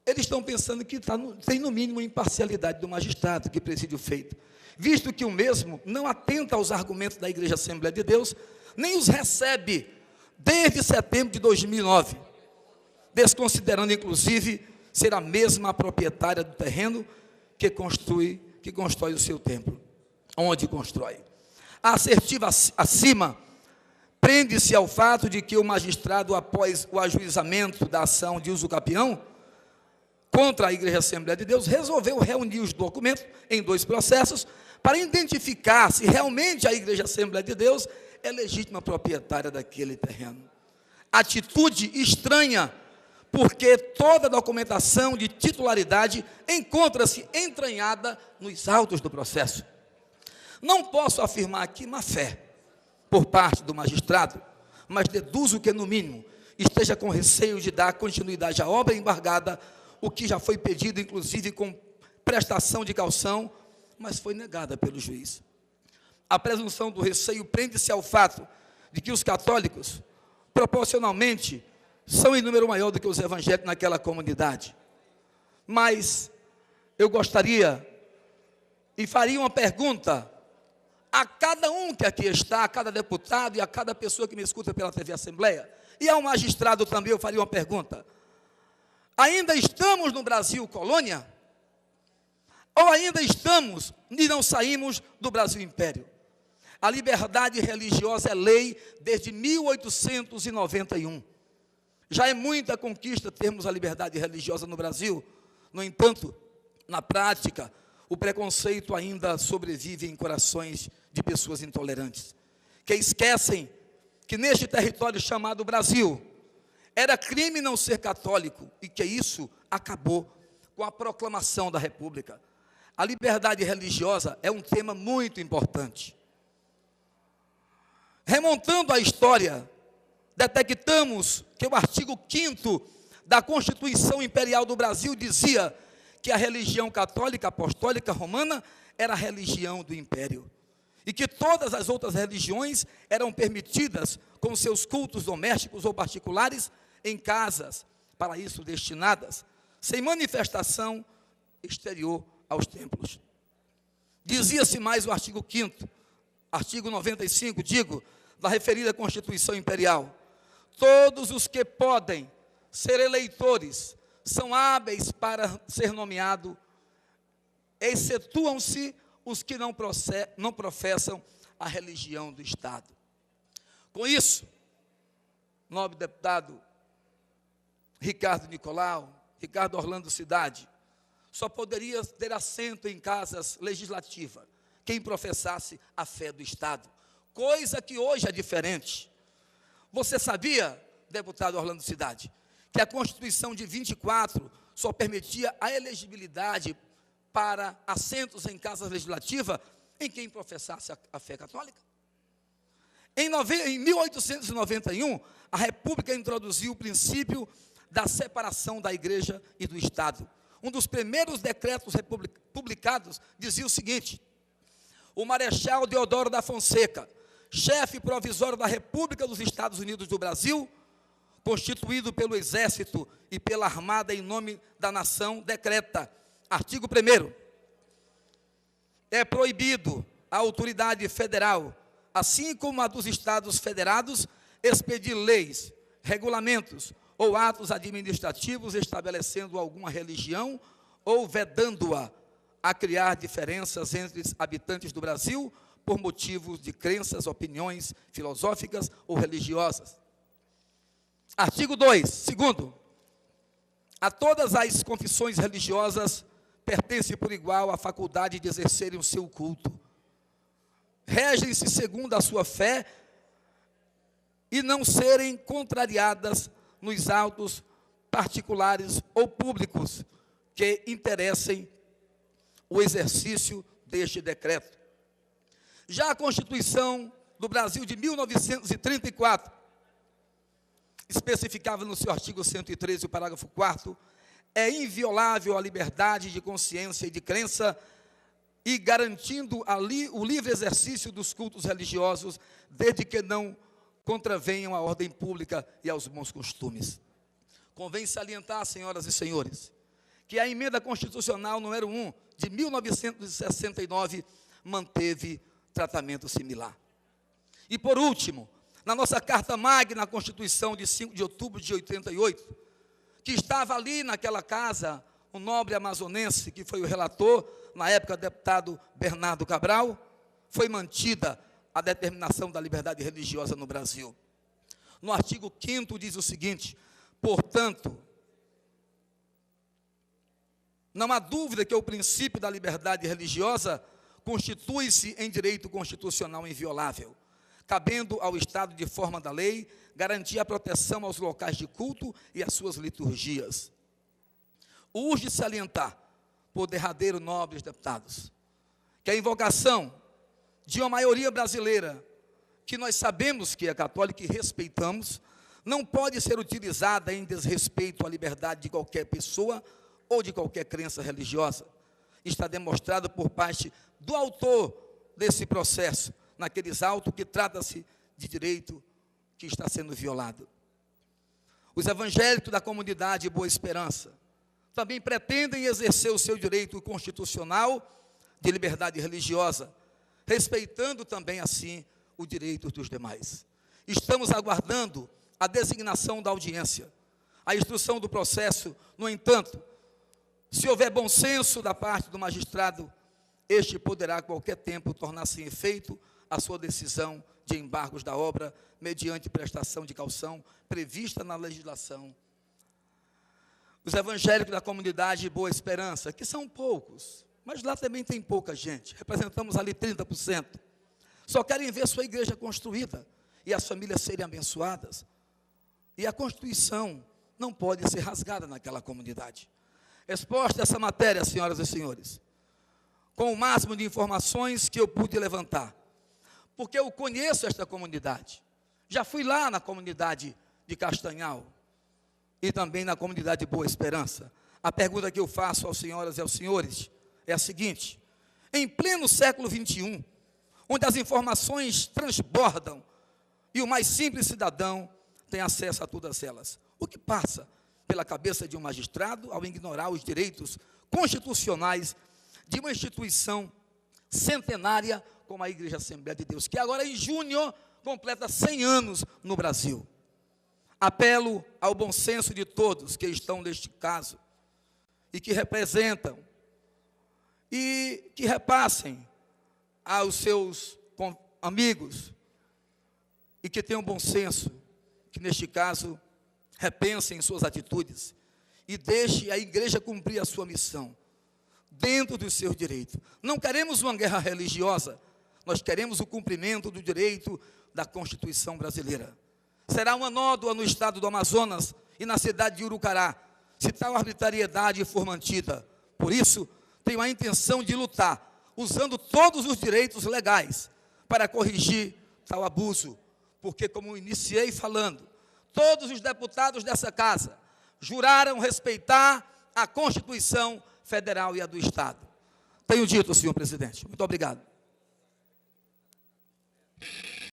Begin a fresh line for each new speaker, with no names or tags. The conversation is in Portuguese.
eles estão pensando que tem no mínimo imparcialidade do magistrado que preside o feito, visto que o mesmo não atenta aos argumentos da Igreja Assembleia de Deus, nem os recebe desde setembro de 2009, desconsiderando inclusive ser a mesma proprietária do terreno que constrói o seu templo, onde constrói. A assertiva acima prende-se ao fato de que o magistrado, após o ajuizamento da ação de uso capião contra a Igreja Assembleia de Deus, resolveu reunir os documentos em 2 processos para identificar se realmente a Igreja Assembleia de Deus é legítima proprietária daquele terreno. Atitude estranha, porque toda a documentação de titularidade encontra-se entranhada nos autos do processo. Não posso afirmar aqui má fé por parte do magistrado, mas deduzo que, no mínimo, esteja com receio de dar continuidade à obra embargada, o que já foi pedido, inclusive, com prestação de caução, mas foi negada pelo juiz. A presunção do receio prende-se ao fato de que os católicos, proporcionalmente, são em número maior do que os evangélicos naquela comunidade. Mas eu gostaria e faria uma pergunta a cada um que aqui está, a cada deputado e a cada pessoa que me escuta pela TV Assembleia, e ao magistrado também eu faria uma pergunta: ainda estamos no Brasil colônia? Ou ainda estamos e não saímos do Brasil império? A liberdade religiosa é lei desde 1891. Já é muita conquista termos a liberdade religiosa no Brasil. No entanto, na prática, o preconceito ainda sobrevive em corações de pessoas intolerantes, que esquecem que neste território chamado Brasil, era crime não ser católico, e que isso acabou com a proclamação da República. A liberdade religiosa é um tema muito importante. Remontando a história, detectamos que o artigo 5º da Constituição Imperial do Brasil dizia que a religião católica apostólica romana era a religião do império, e que todas as outras religiões eram permitidas com seus cultos domésticos ou particulares em casas, para isso destinadas, sem manifestação exterior aos templos. Dizia-se mais o artigo 5º, artigo 95, da referida Constituição Imperial: todos os que podem ser eleitores são hábeis para ser nomeado, excetuam-se os que não professam a religião do Estado. Com isso, nobre deputado Ricardo Nicolau, Ricardo Orlando Cidade, só poderia ter assento em casas legislativas quem professasse a fé do Estado, coisa que hoje é diferente. Você sabia, deputado Orlando Cidade, que a Constituição de 24 só permitia a elegibilidade para assentos em casas legislativas em quem professasse a fé católica? Em 1891, a República introduziu o princípio da separação da Igreja e do Estado. Um dos primeiros decretos publicados dizia o seguinte: o Marechal Deodoro da Fonseca, chefe provisório da República dos Estados Unidos do Brasil, constituído pelo Exército e pela Armada em nome da nação, decreta, artigo 1º, é proibido à autoridade federal, assim como a dos Estados federados, expedir leis, regulamentos ou atos administrativos estabelecendo alguma religião ou vedando-a a criar diferenças entre os habitantes do Brasil por motivos de crenças, opiniões filosóficas ou religiosas. Artigo 2, segundo, a todas as confissões religiosas pertence por igual a faculdade de exercerem o seu culto. Regem-se segundo a sua fé e não serem contrariadas nos autos particulares ou públicos que interessem o exercício deste decreto. Já a Constituição do Brasil de 1934 especificava no seu artigo 113, o parágrafo 4º, é inviolável a liberdade de consciência e de crença e garantindo o livre exercício dos cultos religiosos, desde que não contravenham à ordem pública e aos bons costumes. Convém salientar, senhoras e senhores, que a emenda constitucional número 1 de 1969 manteve tratamento similar. E por último, na nossa Carta Magna, a Constituição de 5 de outubro de 88, que estava ali naquela casa, um nobre amazonense, que foi o relator, na época deputado Bernardo Cabral, foi mantida a determinação da liberdade religiosa no Brasil. No artigo 5º diz o seguinte: portanto, não há dúvida que o princípio da liberdade religiosa constitui-se em direito constitucional inviolável, cabendo ao Estado, de forma da lei, garantir a proteção aos locais de culto e às suas liturgias. Urge salientar, por derradeiro, nobres deputados, que a invocação de uma maioria brasileira, que nós sabemos que é católica e respeitamos, não pode ser utilizada em desrespeito à liberdade de qualquer pessoa ou de qualquer crença religiosa. Está demonstrado por parte do autor desse processo, naqueles autos que trata-se de direito que está sendo violado. Os evangélicos da comunidade Boa Esperança também pretendem exercer o seu direito constitucional de liberdade religiosa, respeitando também, assim, o direito dos demais. Estamos aguardando a designação da audiência, a instrução do processo. No entanto, se houver bom senso da parte do magistrado, este poderá a qualquer tempo tornar sem efeito a sua decisão de embargos da obra, mediante prestação de caução prevista na legislação. Os evangélicos da comunidade Boa Esperança, que são poucos, mas lá também tem pouca gente, representamos ali 30%, só querem ver sua igreja construída e as famílias serem abençoadas. E a Constituição não pode ser rasgada naquela comunidade. Exposta essa matéria, senhoras e senhores, com o máximo de informações que eu pude levantar, porque eu conheço esta comunidade. Já fui lá na comunidade de Castanhal e também na comunidade Boa Esperança. A pergunta que eu faço às senhoras e aos senhores é a seguinte: em pleno século XXI, onde as informações transbordam e o mais simples cidadão tem acesso a todas elas, o que passa pela cabeça de um magistrado ao ignorar os direitos constitucionais de uma instituição centenária como a Igreja Assembleia de Deus, que agora em junho completa 100 anos no Brasil? Apelo ao bom senso de todos que estão neste caso e que representam e que repassem aos seus amigos e que tenham bom senso, que neste caso repensem suas atitudes e deixe a igreja cumprir a sua missão dentro dos seus direitos. Não queremos uma guerra religiosa, nós queremos o cumprimento do direito da Constituição brasileira. Será uma nódoa no estado do Amazonas e na cidade de Urucará, se tal arbitrariedade for mantida. Por isso, tenho a intenção de lutar, usando todos os direitos legais, para corrigir tal abuso, porque, como iniciei falando, todos os deputados dessa casa juraram respeitar a Constituição Federal e a do Estado. Tenho dito, senhor presidente. Muito obrigado.